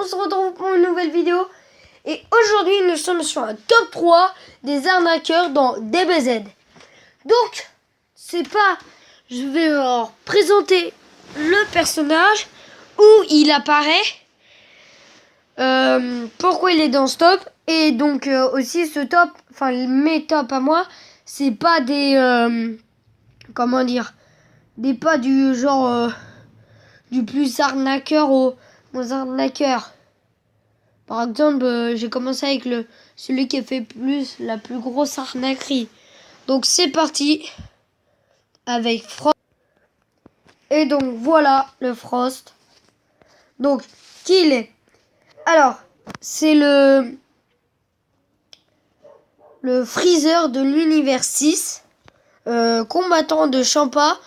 se retrouve pour une nouvelle vidéo. Et aujourd'hui, nous sommes sur un top 3 des arnaqueurs dans DBZ. Donc, je vais présenter le personnage, où il apparaît, pourquoi il est dans ce top. Et donc aussi ce top, enfin mes tops à moi, c'est pas des, comment dire, des pas du genre du plus arnaqueur au moins arnaqueur. Par exemple, j'ai commencé avec celui qui a fait la plus grosse arnaquerie. Donc c'est parti avec Frost. Et donc voilà le Frost. Donc qui il est? Alors c'est le Freezer de l'univers 6, combattant de Champa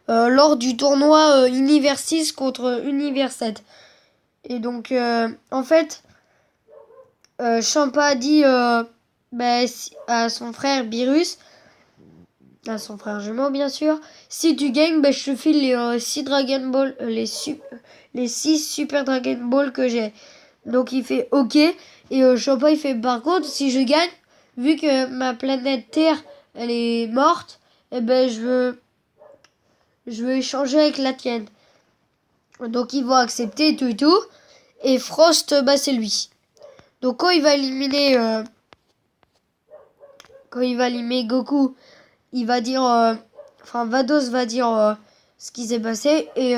lors du tournoi univers 6 contre univers 7. Et donc en fait Champa a dit à son frère Beerus, à son frère jumeau bien sûr, si tu gagnes, je te file les 6 Dragon Ball, les 6 Super Dragon Ball que j'ai. Donc il fait ok, et Champa il fait par contre si je gagne, vu que ma planète Terre elle est morte, je veux échanger avec la tienne. Donc ils vont accepter tout et tout. Et Frost c'est lui. Donc quand il va éliminer Goku, il va dire Vados va dire ce qui s'est passé, et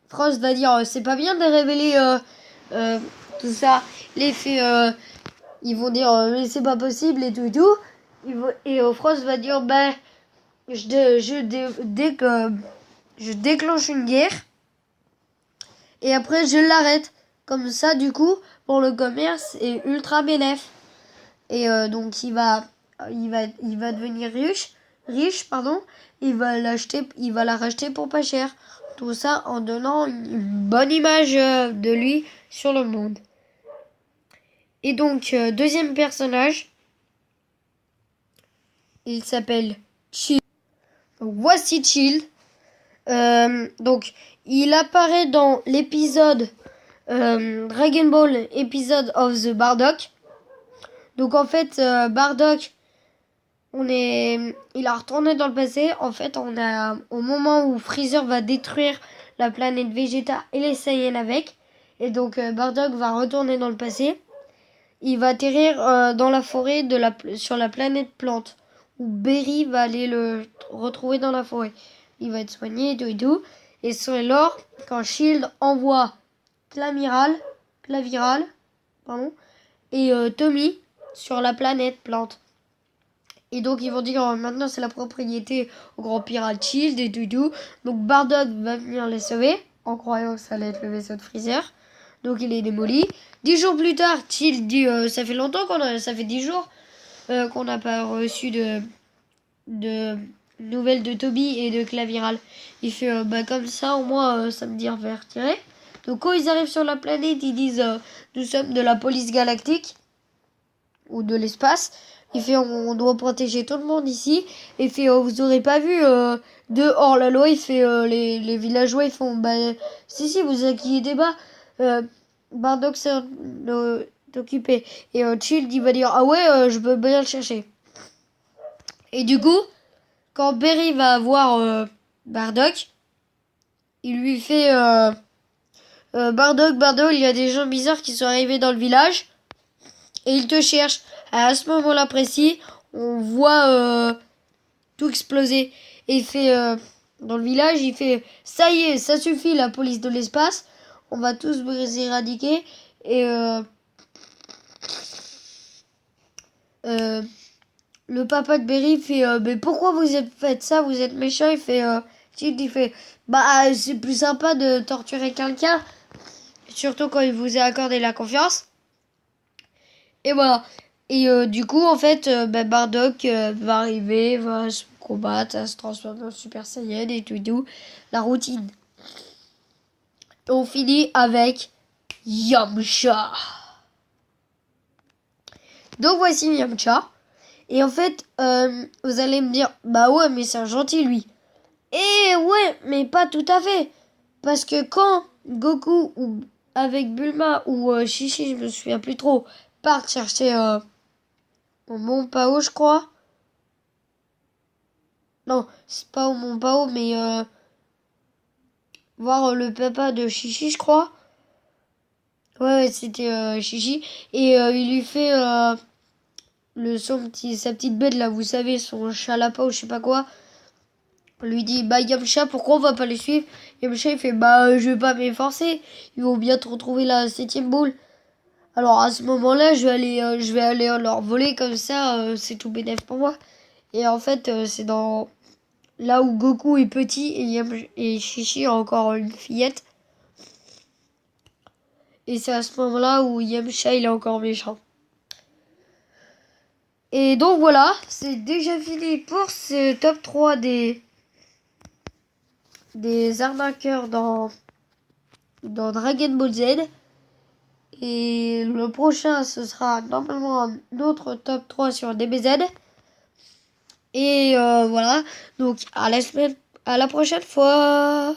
Frost va dire c'est pas bien de révéler tout ça, les faits. Ils vont dire mais c'est pas possible et tout et tout. Et Frost va dire dès que je déclenche une guerre et après je l'arrête. Comme ça du coup pour le commerce est ultra bénéf. Et donc il va devenir riche pardon. Il va la racheter pour pas cher. Tout ça en donnant une bonne image de lui sur le monde. Et donc, deuxième personnage, il s'appelle Chill. Donc, voici Chill. Donc, il apparaît dans l'épisode Dragon Ball Episode of the Bardock. Donc, en fait, Bardock, il a retourné dans le passé. En fait, on a au moment où Freezer va détruire la planète Vegeta et les Saiyans avec. Et donc, Bardock va retourner dans le passé. Il va atterrir dans la forêt sur la planète Plante, où Berry va aller le retrouver dans la forêt. Il va être soigné et tout. Et c'est lors quand Shield envoie Claviral et Tommy sur la planète Plante. Et donc ils vont dire maintenant c'est la propriété au grand pirate Shield et tout. Donc Bardock va venir les sauver en croyant que ça allait être le vaisseau de Freezer. Donc il est démoli. 10 jours plus tard, Chill dit ça fait longtemps ça fait 10 jours qu'on n'a pas reçu de nouvelles de Toby et de Claviral. Il fait comme ça au moins ça me dit retirer. Donc quand ils arrivent sur la planète, ils disent nous sommes de la police galactique ou de l'espace. Il fait on doit protéger tout le monde ici. Et il fait vous aurez pas vu de hors la loi. Il fait les villageois ils font si vous inquiétez pas. Bardock s'est occupé. Et Chill il va dire ah ouais je peux bien le chercher. Et du coup quand Berry va voir Bardock, il lui fait Bardock il y a des gens bizarres qui sont arrivés dans le village et ils te cherchent. À ce moment-là précis on voit tout exploser. Et il fait dans le village il fait ça y est ça suffit la police de l'espace. On va tous vous éradiquer. Et le papa de Berry fait mais pourquoi vous faites ça? Vous êtes méchant. Il fait il fait c'est plus sympa de torturer quelqu'un, surtout quand il vous a accordé la confiance. Et voilà. Et du coup en fait Bardock va arriver, va se combattre, va se transformer en Super Saiyan et tout. La routine. On finit avec Yamcha. Donc voici Yamcha. Et en fait, vous allez me dire, ouais, mais c'est un gentil lui. Et ouais, mais pas tout à fait. Parce que quand Goku ou avec Bulma ou Chichi, je me souviens plus trop, partent chercher au Mont Pao, je crois. Non, c'est pas au Mont Pao, mais voir le papa de Chichi, je crois. Ouais, c'était Chichi. Et il lui fait sa petite bête là, vous savez, son chalapa ou je sais pas quoi. On lui dit, bah Yamcha, pourquoi on va pas les suivre? Yamcha il fait, bah je vais pas m'efforcer. Ils vont bientôt retrouver la 7e boule. Alors à ce moment-là, je vais aller leur voler comme ça, c'est tout bénef pour moi. Et en fait, c'est dans là où Goku est petit et Chichi a encore une fillette. Et c'est à ce moment-là où Yamcha il est encore méchant. Et donc voilà, c'est déjà fini pour ce top 3 des arnaqueurs dans Dragon Ball Z. Et le prochain, ce sera normalement un autre top 3 sur DBZ. Et voilà, donc à la prochaine fois.